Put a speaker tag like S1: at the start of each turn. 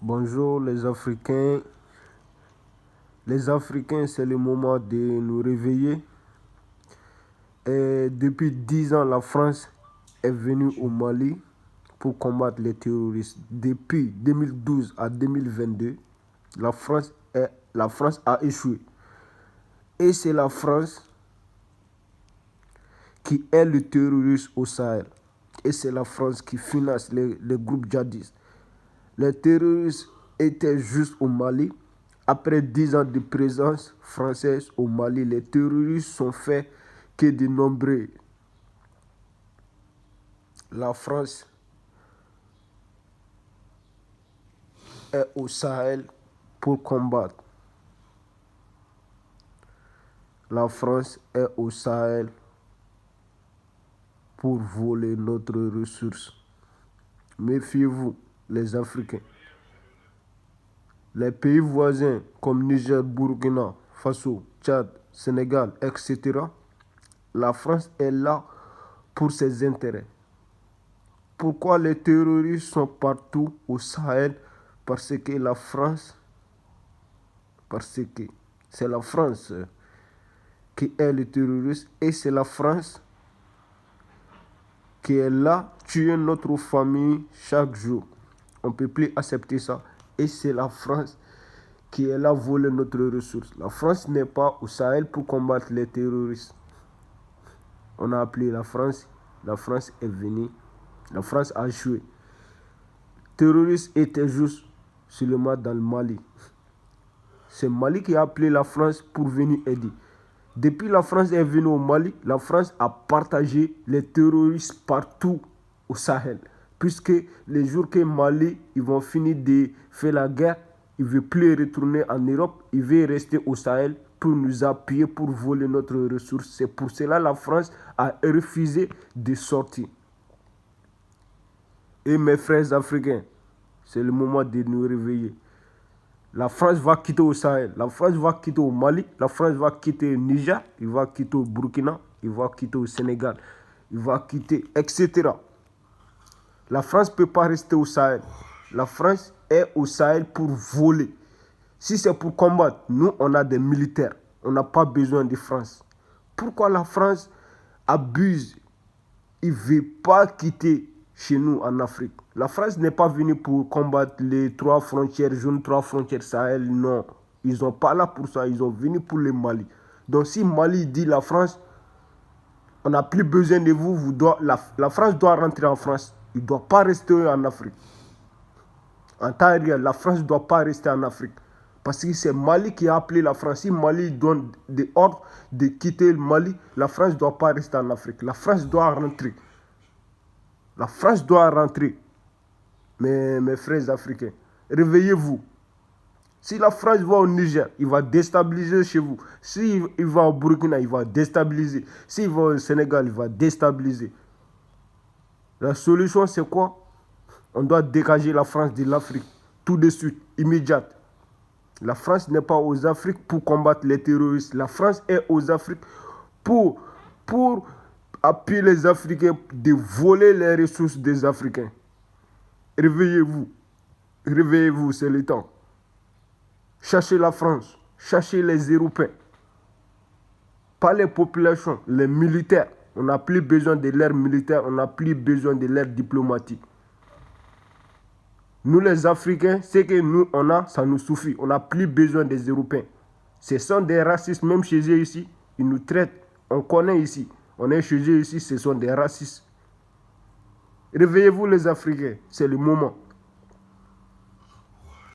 S1: Bonjour les Africains. Les Africains, c'est le moment de nous réveiller. Et depuis 10 ans, la France est venue au Mali pour combattre les terroristes. Depuis 2012 à 2022, la France a échoué. Et c'est la France qui est le terroriste au Sahel. Et c'est la France qui finance les groupes djihadistes. Les terroristes étaient juste au Mali. Après 10 ans de présence française au Mali, les terroristes sont faits que de nombreux. La France est au Sahel pour combattre. La France est au Sahel pour voler notre ressource. Méfiez-vous, les Africains. Les pays voisins comme Niger, Burkina Faso, Tchad, Sénégal, etc., la France est là pour ses intérêts. Pourquoi les terroristes sont partout au Sahel? Parce que c'est la France qui est le terroriste et c'est la France qui est là tuer notre famille chaque jour. On ne peut plus accepter ça. Et c'est la France qui est là voler notre ressource. La France n'est pas au Sahel pour combattre les terroristes. On a appelé la France est venue, la France a joué. Les terroristes étaient juste seulement dans le Mali. C'est Mali qui a appelé la France pour venir aider. Depuis la France est venue au Mali, la France a partagé les terroristes partout au Sahel. Puisque les jours que Mali ils vont finir de faire la guerre, il ne veut plus retourner en Europe, il veut rester au Sahel pour nous appuyer, pour voler notre ressource. C'est pour cela que la France a refusé de sortir. Et mes frères africains, c'est le moment de nous réveiller. La France va quitter au Sahel, la France va quitter au Mali, la France va quitter au Niger, il va quitter au Burkina, il va quitter au Sénégal, il va quitter, etc. La France ne peut pas rester au Sahel. La France est au Sahel pour voler. Si c'est pour combattre, nous, on a des militaires. On n'a pas besoin de France. Pourquoi la France abuse? Il ne veut pas quitter chez nous en Afrique. La France n'est pas venue pour combattre les 3 frontières jaunes, 3 frontières Sahel. Non, ils ne sont pas là pour ça. Ils sont venus pour le Mali. Donc si Mali dit la France, on n'a plus besoin de vous, la France doit rentrer en France. Il ne doit pas rester en Afrique. En temps réel, la France ne doit pas rester en Afrique. Parce que c'est Mali qui a appelé la France. Si Mali donne des ordres de quitter le Mali, la France ne doit pas rester en Afrique. La France doit rentrer. La France doit rentrer. Mes frères africains, réveillez-vous. Si la France va au Niger, il va déstabiliser chez vous. S'il va au Burkina, il va déstabiliser. S'il va au Sénégal, il va déstabiliser. La solution, c'est quoi? On doit dégager la France de l'Afrique. Tout de suite, immédiate. La France n'est pas aux Afriques pour combattre les terroristes. La France est aux Afriques pour appuyer les Africains de voler les ressources des Africains. Réveillez-vous. Réveillez-vous, c'est le temps. Cherchez la France. Cherchez les Européens. Pas les populations, les militaires. On n'a plus besoin de l'ère militaire, on n'a plus besoin de l'ère diplomatique. Nous les Africains, ce que nous on a, ça nous suffit. On n'a plus besoin des Européens. Ce sont des racistes, même chez eux ici. Ils nous traitent. On connaît ici. On est chez eux ici, ce sont des racistes. Réveillez-vous les Africains, c'est le moment.